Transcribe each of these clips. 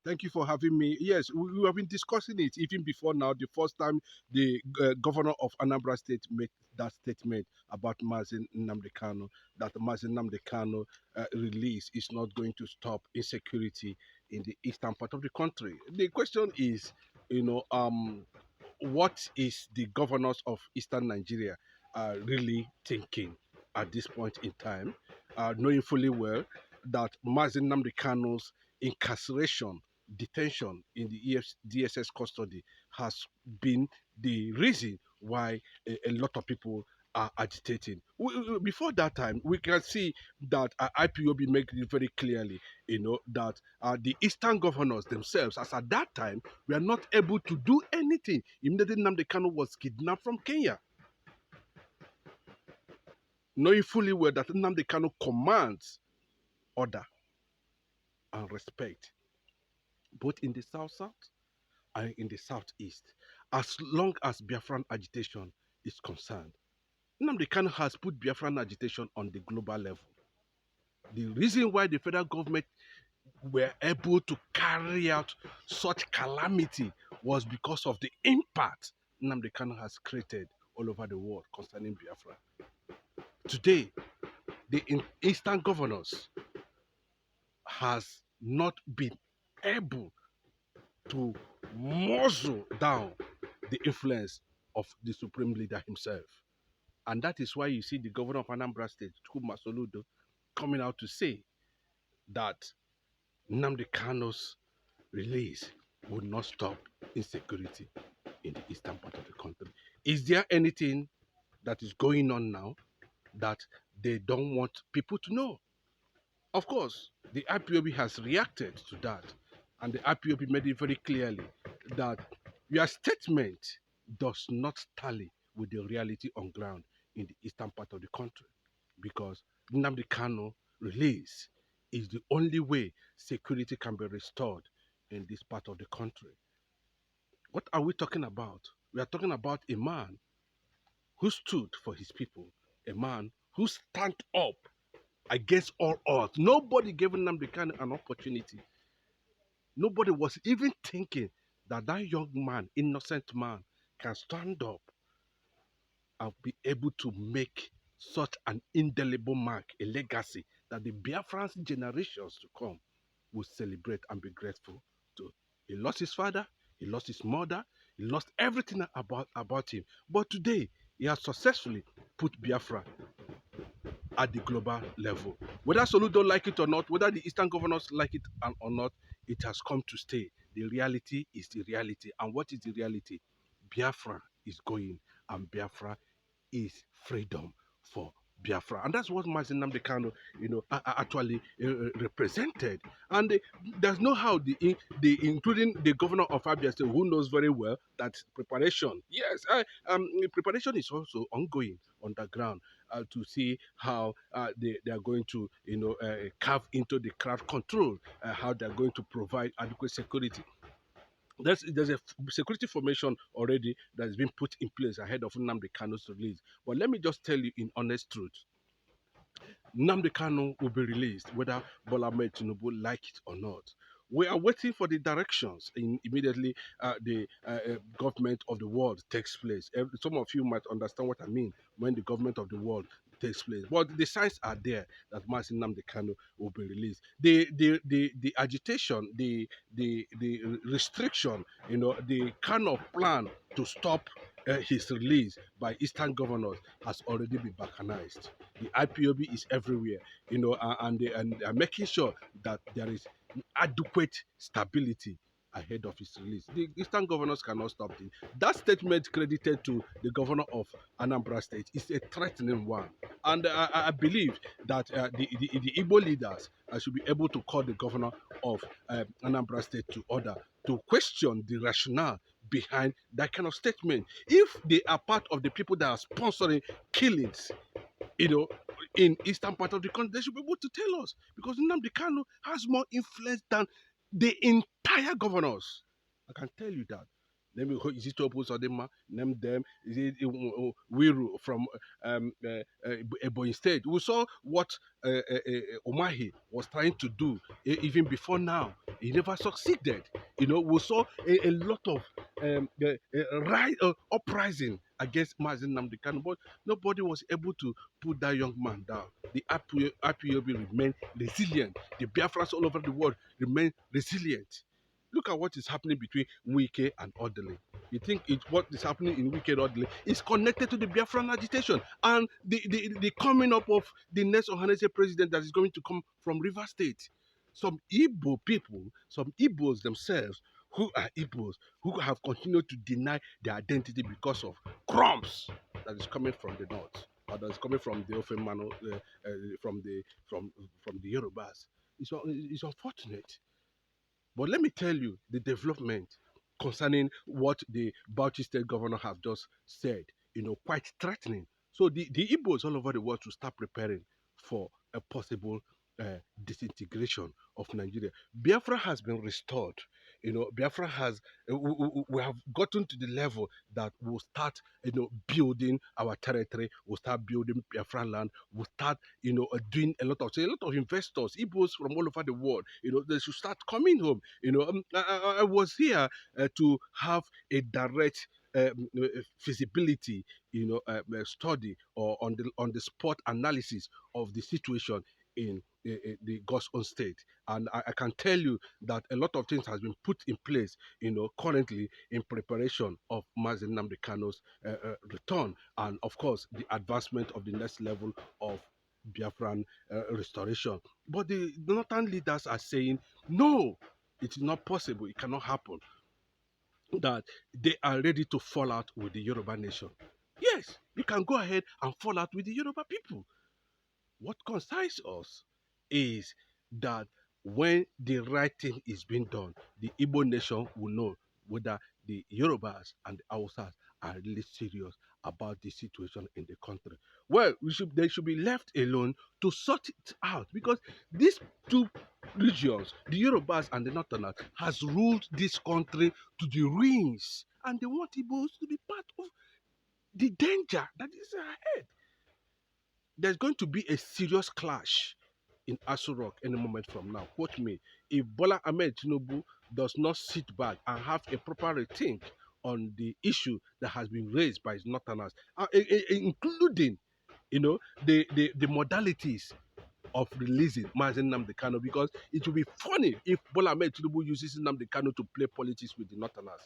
Thank you for having me. Yes, we have been discussing it even before now. The first time the governor of Anambra State made that statement about Mazin Nnamdi Kanu, that Mazin Nnamdi Kanu release is not going to stop insecurity in the eastern part of the country. The question is, what is the governors of eastern Nigeria really thinking at this point in time, knowing fully well that Mazin Nnamdi Kanu's incarceration, detention in the DSS custody has been the reason why a lot of people are agitating. Before that time, we can see that IPOB make it very clearly, that the eastern governors themselves, as at that time, were not able to do anything. Immediately Nnamdi Kanu was kidnapped from Kenya, knowing fully well that Nnamdi Kanu commands order and respect, both in the south and in the southeast, as long as Biafran agitation is concerned. Nnamdi Kanu has put Biafran agitation on the global level. The reason why the federal government were able to carry out such calamity was because of the impact Nnamdi Kanu has created all over the world concerning Biafra. Today, the eastern governors has not been able to muzzle down the influence of the supreme leader himself. And that is why you see the governor of Anambra State, Chukuma Soludo, coming out to say that Nnamdi Kanu's release would not stop insecurity in the eastern part of the country. Is there anything that is going on now that they don't want people to know? Of course, the IPOB has reacted to that, and the IPOB made it very clearly that your statement does not tally with the reality on ground in the eastern part of the country, because Nnamdi Kanu release is the only way security can be restored in this part of the country. What are we talking about? We are talking about a man who stood for his people, a man who stand up against all odds. Nobody gave Nnamdi Kanu an opportunity. Nobody was even thinking that that young man, innocent man, can stand up and be able to make such an indelible mark, a legacy that the Biafran generations to come will celebrate and be grateful to. He lost his father, he lost his mother, he lost everything about him. But today, he has successfully put Biafra at the global level. Whether Solu don't like it or not, whether the Eastern governors like it or not, it has come to stay. The reality is the reality. And what is the reality? Biafra is going, and Biafra is freedom for Biafra. And that's what Mazin Nnamdi Kanu, actually represented. And there's no how including the governor of Abia State, who knows very well that preparation, yes, preparation is also ongoing on the ground to see how they are going to, carve into the crowd control, how they are going to provide adequate security. There's a security formation already that has been put in place ahead of Nnamdi Kanu's release. But let me just tell you in honest truth, Nnamdi Kanu will be released whether Bola Ahmed Tinubu like it or not. We are waiting for the directions immediately the government of the world takes place. Some of you might understand what I mean when the government of the world takes place. But the signs are there that Mazin Nnamdi Kanu will be released. The agitation, the restriction, the kind of plan to stop his release by Eastern governors has already been balkanized. The IPOB is everywhere, and they are making sure that there is adequate stability ahead of his release. The Eastern governors cannot stop it. That statement credited to the governor of Anambra State is a threatening one. And I believe that the Igbo leaders should be able to call the governor of Anambra State to order to question the rationale behind that kind of statement. If they are part of the people that are sponsoring killings, in eastern part of the country, they should be able to tell us, because Nnamdi Kanu has more influence than the entire governors. I can tell you that. Name is it Topo Sodema? Name them. Is it Wiru from Ebonyi State? We saw what Omahi was trying to do even before now. He never succeeded. We saw a lot of uprising against Mazen Nnamdi Kanu, but nobody was able to put that young man down. The IPOB remained resilient. The Biafras all over the world remain resilient. Look at what is happening between Wike and Odele. You think what is happening in Wike and Odele is connected to the Biafran agitation and the coming up of the next Ohanese president that is going to come from River State. Some Igbo people, some Igbos themselves, who are Igbos, who have continued to deny their identity because of crumbs that is coming from the north, or that is coming from the Ofemano, from the Yorubas. It's unfortunate. But let me tell you the development concerning what the Bauchi State governor have just said, quite threatening. So the Igbos all over the world to start preparing for a possible disintegration of Nigeria. Biafra has been restored. Biafra has, we have gotten to the level that we'll start, building our territory, we'll start building Biafra land, we'll start, doing a lot of investors, Igbos from all over the world, they should start coming home. I was here to have a direct feasibility, study or on the spot analysis of the situation in the God's own state. And I can tell you that a lot of things has been put in place, currently in preparation of Mazen Nnamdi Kanu's return, and of course the advancement of the next level of Biafran restoration. But the northern leaders are saying, no, it is not possible, it cannot happen, that they are ready to fall out with the Yoruba nation. Yes, you can go ahead and fall out with the Yoruba people. What concerns us is that when the right thing is being done, the Igbo nation will know whether the Yorubas and the Hausas are really serious about the situation in the country. Well, they should be left alone to sort it out, because these two regions, the Yorubas and the Northerners, has ruled this country to the ruins, and they want Igbos to be part of the danger that is ahead. There's going to be a serious clash in Aso Rock any moment from now. Quote me, if Bola Ahmed Tinubu does not sit back and have a proper rethink on the issue that has been raised by his northerners, including, the modalities of releasing Mazen Nnamdi Kanu, because it will be funny if Bola Ahmed Tinubu uses Nnamdi Kanu to play politics with the northerners.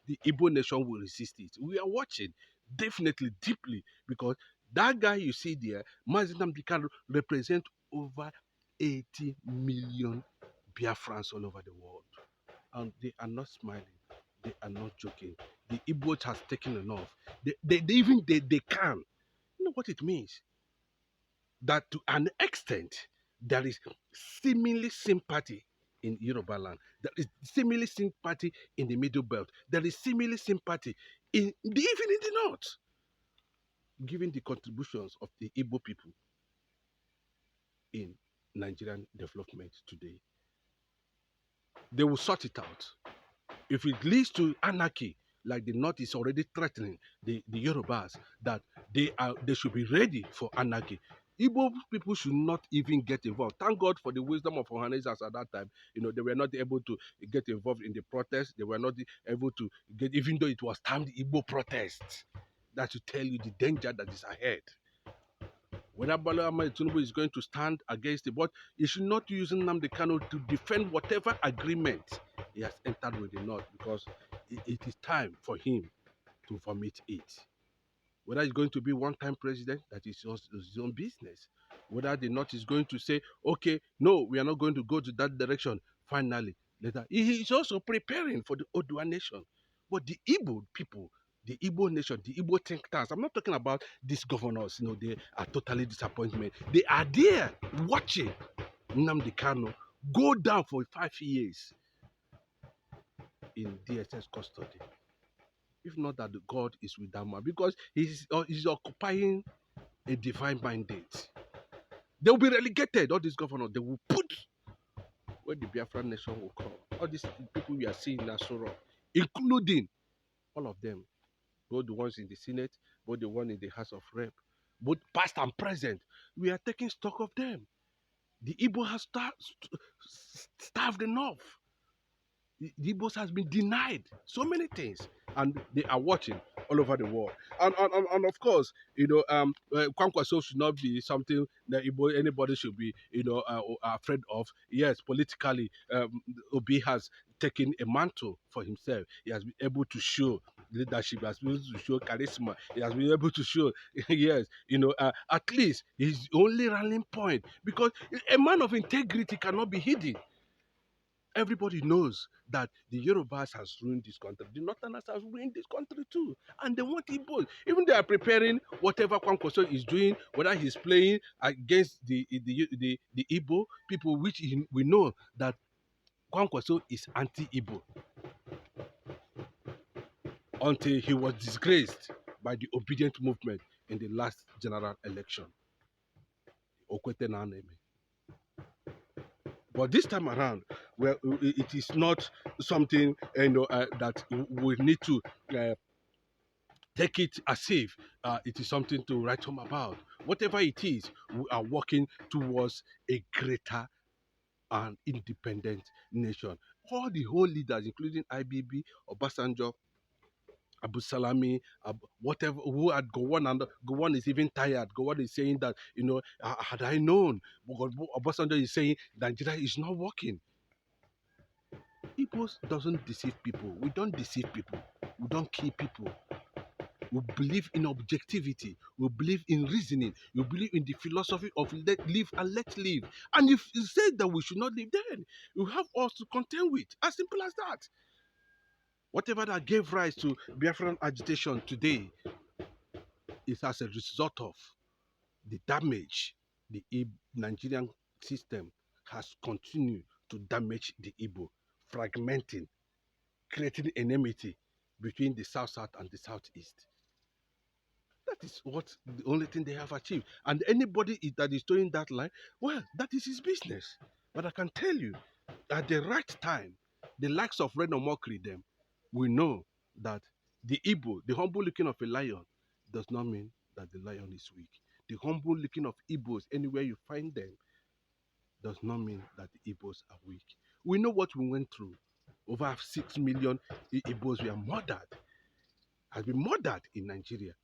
The Igbo nation will resist it. We are watching definitely deeply, because that guy you see there, Mazen Nnamdi Kanu, represents over 80 million Biafrans all over the world. And they are not smiling. They are not joking. The Igbo has taken enough. They can. You know what it means? That to an extent, there is seemingly sympathy in Yoruba land. There is seemingly sympathy in the Middle Belt. There is seemingly sympathy even in the North, given the contributions of the Igbo people in Nigerian development today. They will sort it out. If it leads to anarchy, like the North is already threatening the Yorubas, that they should be ready for anarchy. Igbo people should not even get involved. Thank God for the wisdom of Ohanesas at that time. They were not able to get involved in the protest. They were not able to get, even though it was timed Igbo protests. That should tell you the danger that is ahead. Whether Bola Ahmed Tinubu is going to stand against it, but he should not use Nnamdi Kanu to defend whatever agreement he has entered with the North, because it is time for him to vomit it. Whether he's going to be one-time president, that is his own business. Whether the North is going to say, okay, no, we are not going to go to that direction, finally, later. He is also preparing for the Odua nation. But the Igbo people, the Igbo nation, the Igbo think tanks, I'm not talking about these governors, they are totally disappointed. They are there watching Nnamdi Kanu go down for 5 years in DSS custody. If not that God is with that man, because he's occupying a divine mandate. They will be relegated, all these governors, they will put where the Biafran nation will come. All these people we are seeing in Asoro, including All of them, both the ones in the Senate, both the one in the House of Rep, both past and present, we are taking stock of them. The Igbo has starved enough. The Igbos has been denied so many things, and they are watching all over the world. And of course, Kwankwaso should not be something that anybody should be, afraid of. Yes, politically, Obi has taken a mantle for himself. He has been able to show leadership. He has been able to show charisma. He has been able to show, yes, at least his only rallying point, because a man of integrity cannot be hidden. Everybody knows that the Yorubas has ruined this country. The Northerners has ruined this country too. And they want Igbos. Even they are preparing whatever Kwankwaso is doing, whether he's playing against the Igbo people, which we know that Kwankwaso is anti-Igbo until he was disgraced by the obedient movement in the last general election. Okwete na Aneme. But this time around, well, it is not something that we need to take it as if it is something to write home about. Whatever it is, we are working towards a greater and independent nation. All the whole leaders, including IBB, Obasanjo, Abu Salami, whatever, who had Gowon, and Gowon is even tired. Gowon is saying that, had I known, Obasanjo is saying Nigeria is not working. Igbos doesn't deceive people. We don't deceive people. We don't kill people. We believe in objectivity. We believe in reasoning. We believe in the philosophy of let live and let live. And if you say that we should not live, then you have us to contend with. As simple as that. Whatever that gave rise to Biafran agitation today is as a result of the damage the Nigerian system has continued to damage the Igbo, fragmenting, creating enmity between the South-South and the Southeast. That is what the only thing they have achieved. And anybody that is doing that line, well, that is his business. But I can tell you, at the right time, the likes of Reno Mokri them, we know that the Igbo, the humble looking of a lion, does not mean that the lion is weak. The humble looking of Igbos, anywhere you find them, does not mean that the Igbos are weak. We know what we went through. Over 6 million Igbos were murdered, has been murdered in Nigeria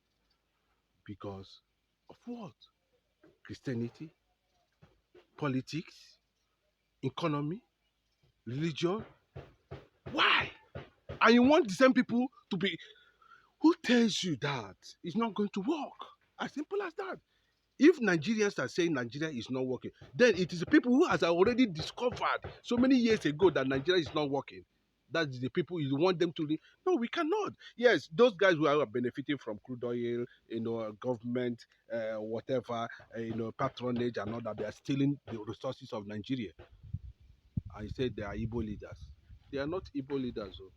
because of what? Christianity, politics, economy, religion. Why? And you want the same people to be. Who tells you that it's not going to work? As simple as that. If Nigerians are saying Nigeria is not working, then it is the people who has already discovered so many years ago that Nigeria is not working. That's the people you want them to. No, we cannot. Yes, those guys who are benefiting from crude oil, government, whatever, patronage and all that, they are stealing the resources of Nigeria. I said they are Igbo leaders. They are not Igbo leaders. Oh.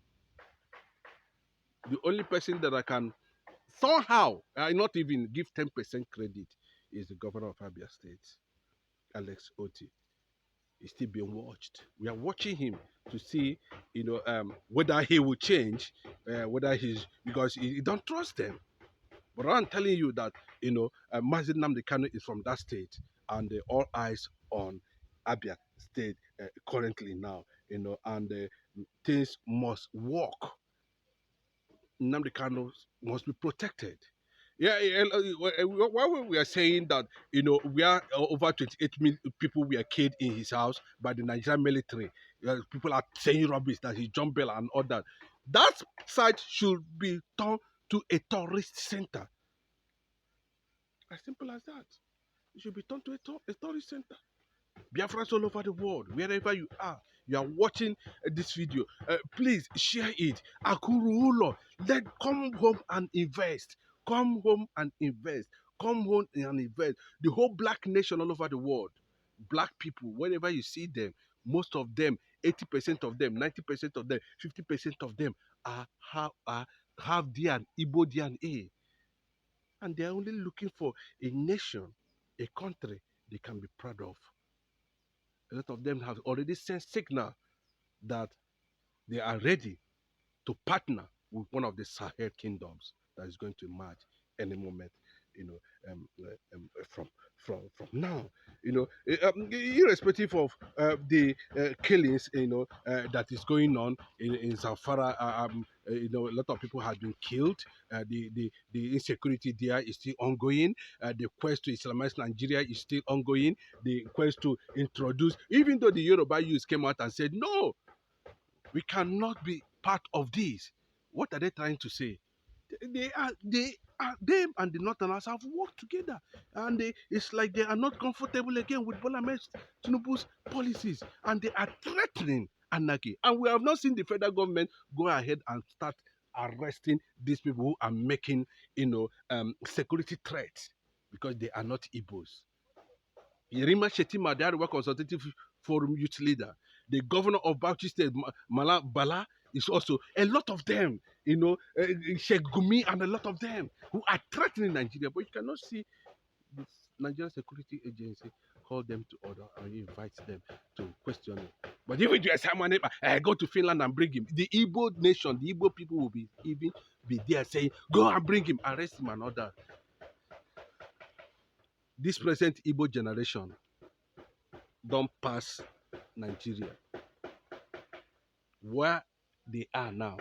The only person that I can somehow, I not even give 10% credit, is the governor of Abia State, Alex Oti. He's still being watched. We are watching him to see, whether he will change, whether he's, because he don't trust them. But I'm telling you that, Mazin Nnamdi Kanu is from that state, and all eyes on Abia State currently now, and things must work. Nnamdi Kanu must be protected. Yeah, while we are saying that, we are over 28 million people were killed in his house by the Nigerian military. People are saying rubbish that he jumped bail and all that. That site should be turned to a tourist center. As simple as that. It should be turned to a tourist center. Biafrans all over the world, wherever you are watching this video, please share it. Akuruulo, come home and invest. Come home and invest. Come home and invest. The whole black nation all over the world, black people, wherever you see them, most of them, 80% of them, 90% of them, 50% of them have Igbo DNA. And they are only looking for a nation, a country they can be proud of. A lot of them have already sent signal that they are ready to partner with one of the Sahel kingdoms that is going to emerge any moment, from now, irrespective of the killings, that is going on in Zamfara. A lot of people have been killed. The insecurity there is still ongoing. The quest to Islamize Nigeria is still ongoing. The quest to introduce, even though the Yoruba youth came out and said, no, we cannot be part of this. What are they trying to say? Them and the Northerners have worked together, and it's like they are not comfortable again with Bola Ahmed Tinubu's policies, and they are threatening anarchy. And we have not seen the federal government go ahead and start arresting these people who are making, security threats because they are not Igbos. Yerima Shetima, the Arewa Consultative Forum youth leader, the governor of Bauchi State, Mala Bala, is also a lot of them, Sheikh Gumi and a lot of them who are threatening Nigeria. But you cannot see the Nigerian Security Agency call them to order and invite them to question it. But if you do someone, go to Finland and bring him. The Igbo nation, the Igbo people will be there saying, go and bring him, arrest him and all that. This present Igbo generation don't pass Nigeria. Where they are now,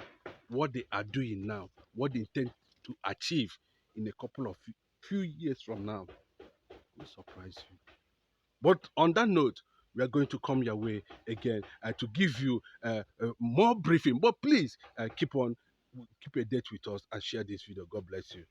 what they are doing now, what they intend to achieve in a couple of few years from now will surprise you. But on that note, we are going to come your way again to give you more briefing. But please keep a date with us and share this video. God bless you.